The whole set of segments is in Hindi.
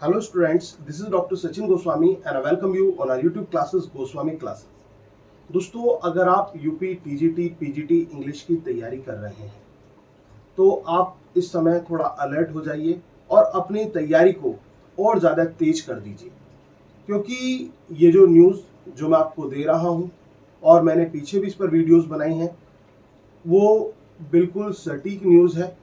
Hello students, this is Dr. Sachin Goswami and I welcome you on our YouTube classes Goswami Classes। दोस्तों, अगर आप यूपी, टीजीटी, पीजीटी इंग्लिश की तैयारी कर रहे हैं तो आप इस समय थोड़ा अलर्ट हो जाइए और अपनी तैयारी को और ज़्यादा तेज कर दीजिए, क्योंकि ये जो न्यूज़ जो मैं आपको दे रहा हूँ और मैंने पीछे भी इस पर वीडियोस बनाई हैं, वो बिल्कुल सटीक न्यूज़ है।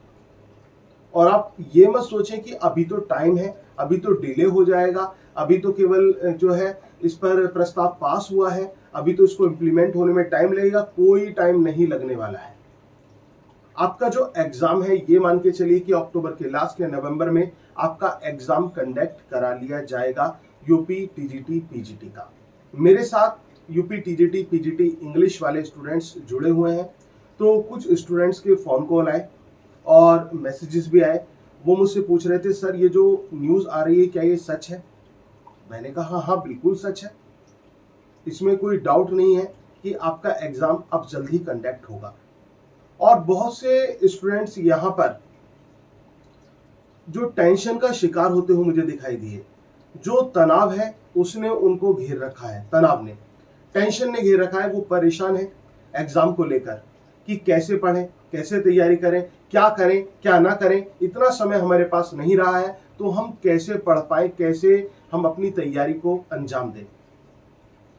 और आप ये मत सोचें कि अभी तो टाइम है, अभी तो डिले हो जाएगा, अभी तो केवल जो है इस पर प्रस्ताव पास हुआ है, अभी तो इसको इम्प्लीमेंट होने में टाइम लगेगा। कोई टाइम नहीं लगने वाला है। आपका जो एग्जाम है, ये मान के चलिए कि अक्टूबर के लास्ट या नवंबर में आपका एग्जाम कंडक्ट करा लिया जाएगा यूपी टीजीटी पीजीटी का। मेरे साथ यूपी टीजीटी पीजीटी इंग्लिश वाले स्टूडेंट्स जुड़े हुए हैं, तो कुछ स्टूडेंट्स के फोन कॉल आए और मैसेजेस भी आए। वो मुझसे पूछ रहे थे, सर ये जो न्यूज़ आ रही है क्या ये सच है? मैंने कहा हाँ हाँ बिल्कुल सच है, इसमें कोई डाउट नहीं है कि आपका एग्जाम अब जल्द ही कंडक्ट होगा। और बहुत से स्टूडेंट्स यहाँ पर जो टेंशन का शिकार होते हुए मुझे दिखाई दिए। जो तनाव है उसने उनको घेर रखा है, तनाव ने, टेंशन ने घेर रखा है। वो परेशान है एग्जाम को लेकर कि कैसे पढ़ें, कैसे तैयारी करें, क्या करें क्या ना करें। इतना समय हमारे पास नहीं रहा है तो हम कैसे पढ़ पाएं, कैसे हम अपनी तैयारी को अंजाम दें।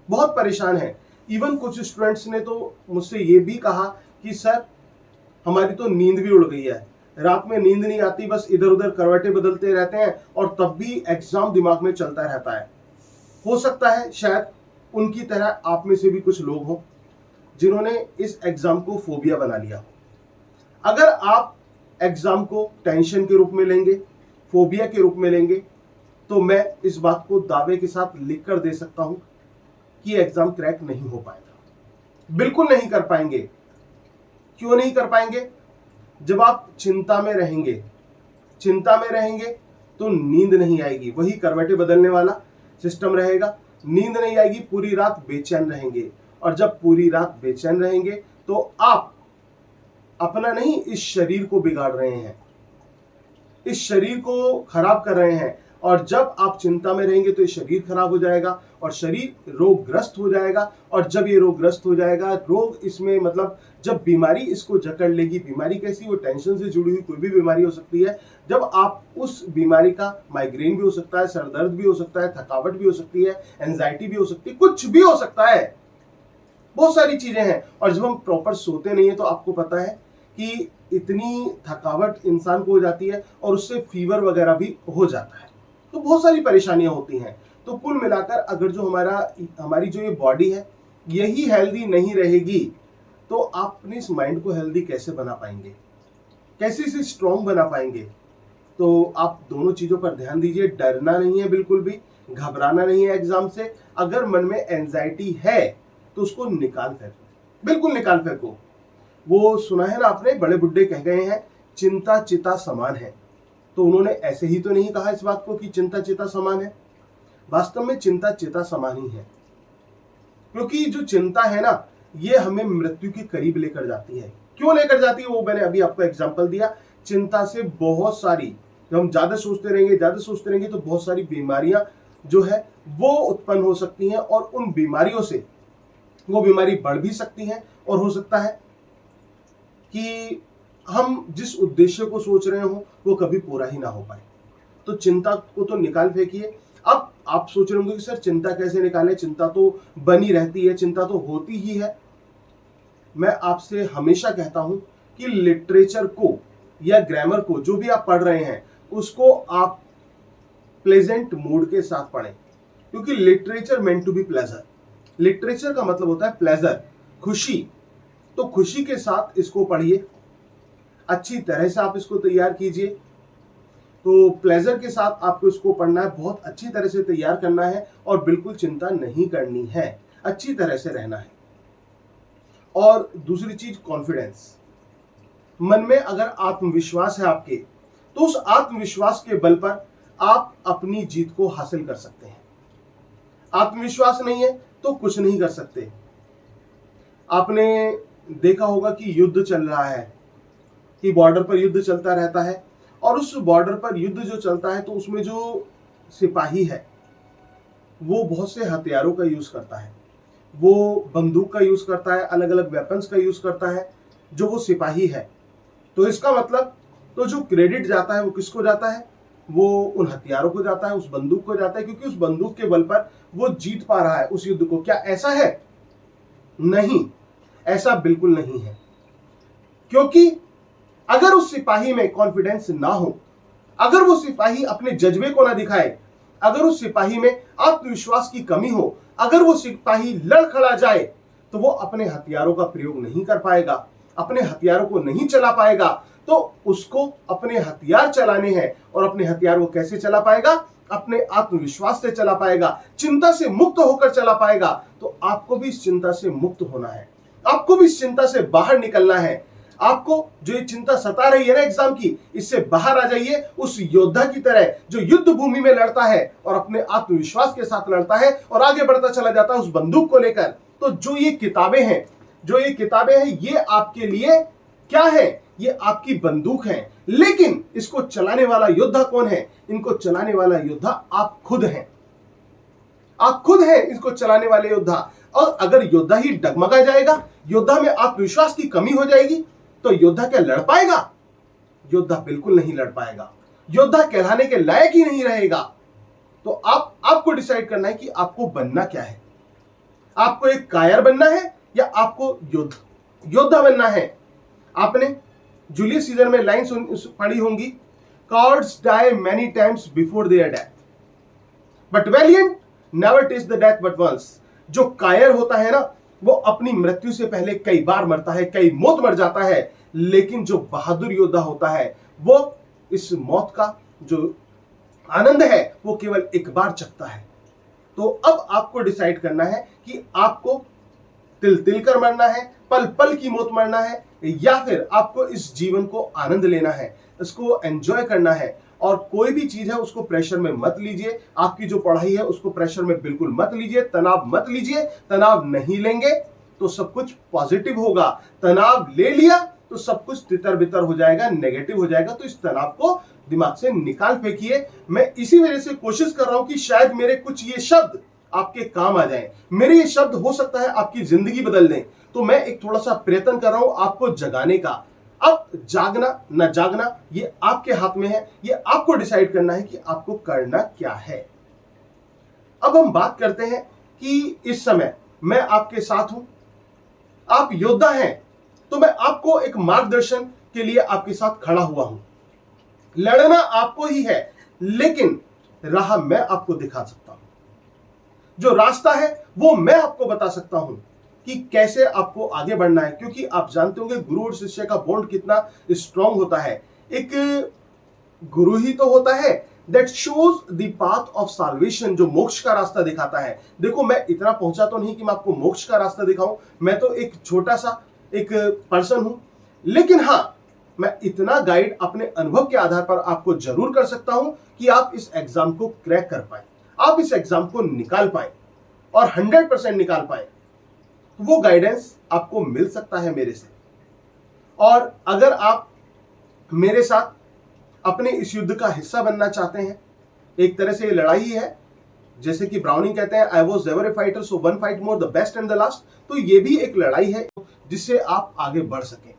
बहुत परेशान है। इवन कुछ स्टूडेंट्स ने तो मुझसे ये भी कहा कि सर हमारी तो नींद भी उड़ गई है, रात में नींद नहीं आती, बस इधर उधर करवटें बदलते रहते हैं और तब भी एग्जाम दिमाग में चलता रहता है। हो सकता है शायद उनकी तरह आप में से भी कुछ लोग हो जिन्होंने इस एग्जाम को फोबिया बना लिया। अगर आप एग्जाम को टेंशन के रूप में लेंगे, फोबिया के रूप में लेंगे, तो मैं इस बात को दावे के साथ लिख कर दे सकता हूं कि एग्जाम क्रैक नहीं हो पाएगा। बिल्कुल नहीं कर पाएंगे। क्यों नहीं कर पाएंगे? जब आप चिंता में रहेंगे, चिंता में रहेंगे तो नींद नहीं आएगी, वही करवटें बदलने वाला सिस्टम रहेगा। नींद नहीं आएगी, पूरी रात बेचैन रहेंगे, और जब पूरी रात बेचैन रहेंगे तो आप अपना नहीं, इस शरीर को बिगाड़ रहे हैं, इस शरीर को खराब कर रहे हैं। और जब आप चिंता में रहेंगे तो ये शरीर खराब हो जाएगा और शरीर रोगग्रस्त हो जाएगा। और जब ये रोगग्रस्त हो जाएगा, रोग इसमें मतलब जब बीमारी इसको जकड़ लेगी, बीमारी कैसी? वो टेंशन से जुड़ी हुई कोई भी बीमारी हो सकती है। जब आप उस बीमारी का, माइग्रेन भी हो सकता है, सर दर्द भी हो सकता है, थकावट भी हो सकती है, एंजाइटी भी हो सकती है, कुछ भी हो सकता है, बहुत सारी चीजें हैं। और जब हम प्रॉपर सोते नहीं है तो आपको पता है कि इतनी थकावट इंसान को हो जाती है और उससे फीवर वगैरह भी हो जाता है। तो बहुत सारी परेशानियां होती हैं। तो कुल मिलाकर अगर जो हमारी जो ये बॉडी है यही हेल्दी नहीं रहेगी तो आप अपने इस माइंड को हेल्दी कैसे बना पाएंगे, कैसे इसे स्ट्रॉन्ग बना पाएंगे? तो आप दोनों चीजों पर ध्यान दीजिए। डरना नहीं है, बिल्कुल भी घबराना नहीं है एग्जाम से। अगर मन में एंजाइटी है तो उसको निकाल फेंको, बिल्कुल निकाल फेंको। वो सुना है ना आपने, बड़े बुड्ढे कह गए हैं चिंता चिता समान है। तो उन्होंने ऐसे ही तो नहीं कहा इस बात को कि चिंता चिता समान है। वास्तव में चिंता चिता समान ही है, क्योंकि जो चिंता है ना, ये हमें मृत्यु के करीब लेकर जाती है। क्यों लेकर जाती है वो मैंने अभी आपको एग्जांपल दिया। चिंता से बहुत सारी, जब हम ज्यादा सोचते रहेंगे तो बहुत सारी बीमारियां जो है वो उत्पन्न हो सकती हैं, और उन बीमारियों से वो बीमारी बढ़ भी सकती है, और हो सकता है कि हम जिस उद्देश्य को सोच रहे हो वो कभी पूरा ही ना हो पाए। तो चिंता को तो निकाल फेंकिए। अब आप सोच रहे होंगे कि सर चिंता कैसे निकालें, चिंता तो बनी रहती है, चिंता तो होती ही है। मैं आपसे हमेशा कहता हूं कि लिटरेचर को या ग्रामर को, जो भी आप पढ़ रहे हैं, उसको आप प्लेजेंट मूड के साथ पढ़ें, क्योंकि literature meant to be pleasure. Literature का मतलब होता है प्लेजर, खुशी। तो खुशी के साथ इसको पढ़िए, अच्छी तरह से आप इसको तैयार कीजिए। तो प्लेजर के साथ आपको इसको पढ़ना है, बहुत अच्छी तरह से तैयार करना है, और बिल्कुल चिंता नहीं करनी है, अच्छी तरह से रहना है। और दूसरी चीज, कॉन्फिडेंस। मन में अगर आत्मविश्वास है आपके, तो उस आत्मविश्वास के बल पर आप अपनी जीत को हासिल कर सकते हैं। आत्मविश्वास नहीं है तो कुछ नहीं कर सकते। आपने देखा होगा कि युद्ध चल रहा है, कि बॉर्डर पर युद्ध चलता रहता है, और उस बॉर्डर पर युद्ध जो चलता है तो उसमें जो सिपाही है वो बहुत से हथियारों का यूज करता है, वो बंदूक का यूज करता है, अलग अलग वेपन्स का यूज करता है, जो वो सिपाही है। तो इसका मतलब तो जो क्रेडिट जाता है वो किसको जाता है? वो उन हथियारों को जाता है, उस बंदूक को जाता है, क्योंकि उस बंदूक के बल पर वो जीत पा रहा है उस युद्ध को। क्या ऐसा है? नहीं, ऐसा बिल्कुल नहीं है। क्योंकि अगर उस सिपाही में कॉन्फिडेंस ना हो, अगर वो सिपाही अपने जज्बे को ना दिखाए, अगर उस सिपाही में आत्मविश्वास की कमी हो, अगर वो सिपाही लड़खड़ा जाए, तो वो अपने हथियारों का प्रयोग नहीं कर पाएगा, अपने हथियारों को नहीं चला पाएगा। तो उसको अपने हथियार चलाने हैं, और अपने हथियार वो कैसे चला पाएगा? अपने आत्मविश्वास से चला पाएगा, चिंता से मुक्त होकर चला पाएगा। तो आपको भी इस चिंता से मुक्त होना है, आपको भी इस चिंता से बाहर निकलना है। आपको जो ये चिंता सता रही है ना एग्जाम की, इससे बाहर आ जाइए उस योद्धा की तरह जो युद्ध भूमि में लड़ता है और अपने आत्मविश्वास के साथ लड़ता है और आगे बढ़ता चला जाता है उस बंदूक को लेकर। तो जो ये किताबें हैं, ये आपके लिए क्या है? ये आपकी बंदूक है। लेकिन इसको चलाने वाला योद्धा कौन है? इनको चलाने वाला योद्धा आप खुद हैं। आप खुद हैं इसको चलाने वाले योद्धा। और अगर योद्धा ही डगमगा जाएगा, योद्धा में आत्मविश्वास की कमी हो जाएगी, तो योद्धा क्या लड़ पाएगा? योद्धा बिल्कुल नहीं लड़ पाएगा, योद्धा कहलाने के लायक ही नहीं रहेगा। तो आपको डिसाइड करना है कि आपको बनना क्या है। आपको एक कायर बनना है या आपको योद्धा बनना है। आपने जूलियस सीजर में लाइन पढ़ी होंगी, cowards die many times before their death, but valiant never taste the death but once. जो कायर होता है ना, वो अपनी मृत्यु से पहले कई बार मरता है, कई मौत मर जाता है। लेकिन जो बहादुर योद्धा होता है, वो इस मौत का जो आनंद है वो केवल एक बार चखता है। तो अब आपको डिसाइड करना है कि आपको तिल तिल कर मरना है, पल पल की मौत मरना है, या फिर आपको इस जीवन को आनंद लेना है, इसको एंजॉय करना है। और कोई भी चीज है उसको प्रेशर में मत लीजिए। आपकी जो पढ़ाई है उसको प्रेशर में बिल्कुल मत लीजिए, तनाव मत लीजिए। तनाव नहीं लेंगे तो सब कुछ पॉजिटिव होगा, तनाव ले लिया तो सब कुछ तितर बितर हो जाएगा, नेगेटिव हो जाएगा। तो इस तनाव को दिमाग से निकाल फेंकिए। मैं इसी वजह से कोशिश कर रहा हूं कि शायद मेरे कुछ ये शब्द आपके काम आ जाएं। मेरे ये शब्द हो सकता है आपकी जिंदगी बदल दें। तो मैं एक थोड़ा सा प्रयत्न कर रहा हूं आपको जगाने का। अब जागना न जागना ये आपके हाथ में है, ये आपको डिसाइड करना है कि आपको करना क्या है। अब हम बात करते हैं कि इस समय मैं आपके साथ हूं, आप योद्धा हैं, तो मैं आपको एक मार्गदर्शन के लिए आपके साथ खड़ा हुआ हूं। लड़ना आपको ही है, लेकिन राह मैं आपको दिखा सकता हूं। जो रास्ता है वो मैं आपको बता सकता हूं कि कैसे आपको आगे बढ़ना है। क्योंकि आप जानते होंगे गुरु और शिष्य का बॉन्ड कितना स्ट्रांग होता है। एक गुरु ही तो होता है that shows the path of solvation, जो मोक्ष का रास्ता दिखाता है। देखो, मैं इतना पहुंचा तो नहीं कि मैं आपको मोक्ष का रास्ता दिखाऊं, मैं तो एक छोटा सा एक पर्सन हूं। लेकिन हां, मैं इतना गाइड अपने अनुभव के आधार पर आपको जरूर कर सकता हूं कि आप इस एग्जाम को क्रैक कर पाए, आप इस एग्जाम को निकाल पाए और 100% निकाल पाए। वो गाइडेंस आपको मिल सकता है मेरे से। और अगर आप मेरे साथ अपने इस युद्ध का हिस्सा बनना चाहते हैं, एक तरह से ये लड़ाई है, जैसे कि ब्राउनिंग कहते हैं, I was ever A fighter so one fight more the best and the last. तो ये भी एक लड़ाई है जिससे आप आगे बढ़ सकें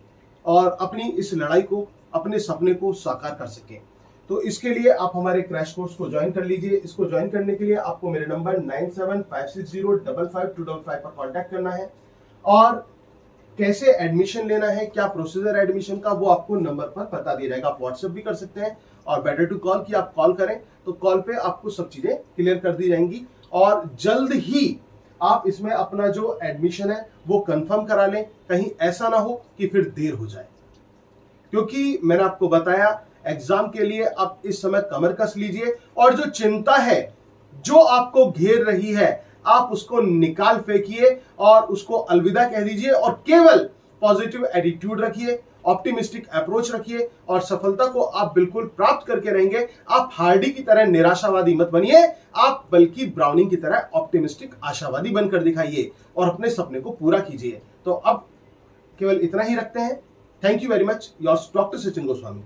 और अपनी इस लड़ाई को, अपने सपने को साकार कर सकें। तो इसके लिए आप हमारे क्रैश कोर्स को ज्वाइन कर लीजिए। इसको ज्वाइन करने के लिए आपको मेरे नंबर 9756055255 पर कांटेक्ट करना है। और कैसे एडमिशन लेना है, क्या प्रोसीजर एडमिशन का, वो आपको नंबर पर बता दिया जाएगा। आप व्हाट्सएप भी कर सकते हैं और बेटर टू कॉल की आप कॉल करें तो कॉल पे आपको सब चीजें क्लियर कर दी जाएंगी। और जल्द ही आप इसमें अपना जो एडमिशन है वो कंफर्म करा लें, कहीं ऐसा ना हो कि फिर देर हो जाए। क्योंकि मैंने आपको बताया एग्जाम के लिए आप इस समय कमर कस लीजिए और जो चिंता है जो आपको घेर रही है आप उसको निकाल फेंकिए और उसको अलविदा कह दीजिए और केवल पॉजिटिव एटीट्यूड रखिए, ऑप्टिमिस्टिक अप्रोच रखिए और सफलता को आप बिल्कुल प्राप्त करके रहेंगे। आप हार्डी की तरह निराशावादी मत बनिए, आप बल्कि ब्राउनिंग की तरह ऑप्टिमिस्टिक आशावादी बनकर दिखाइए और अपने सपने को पूरा कीजिए। तो अब केवल इतना ही रखते हैं। Thank you very much, yours doctor Sachin Goswami.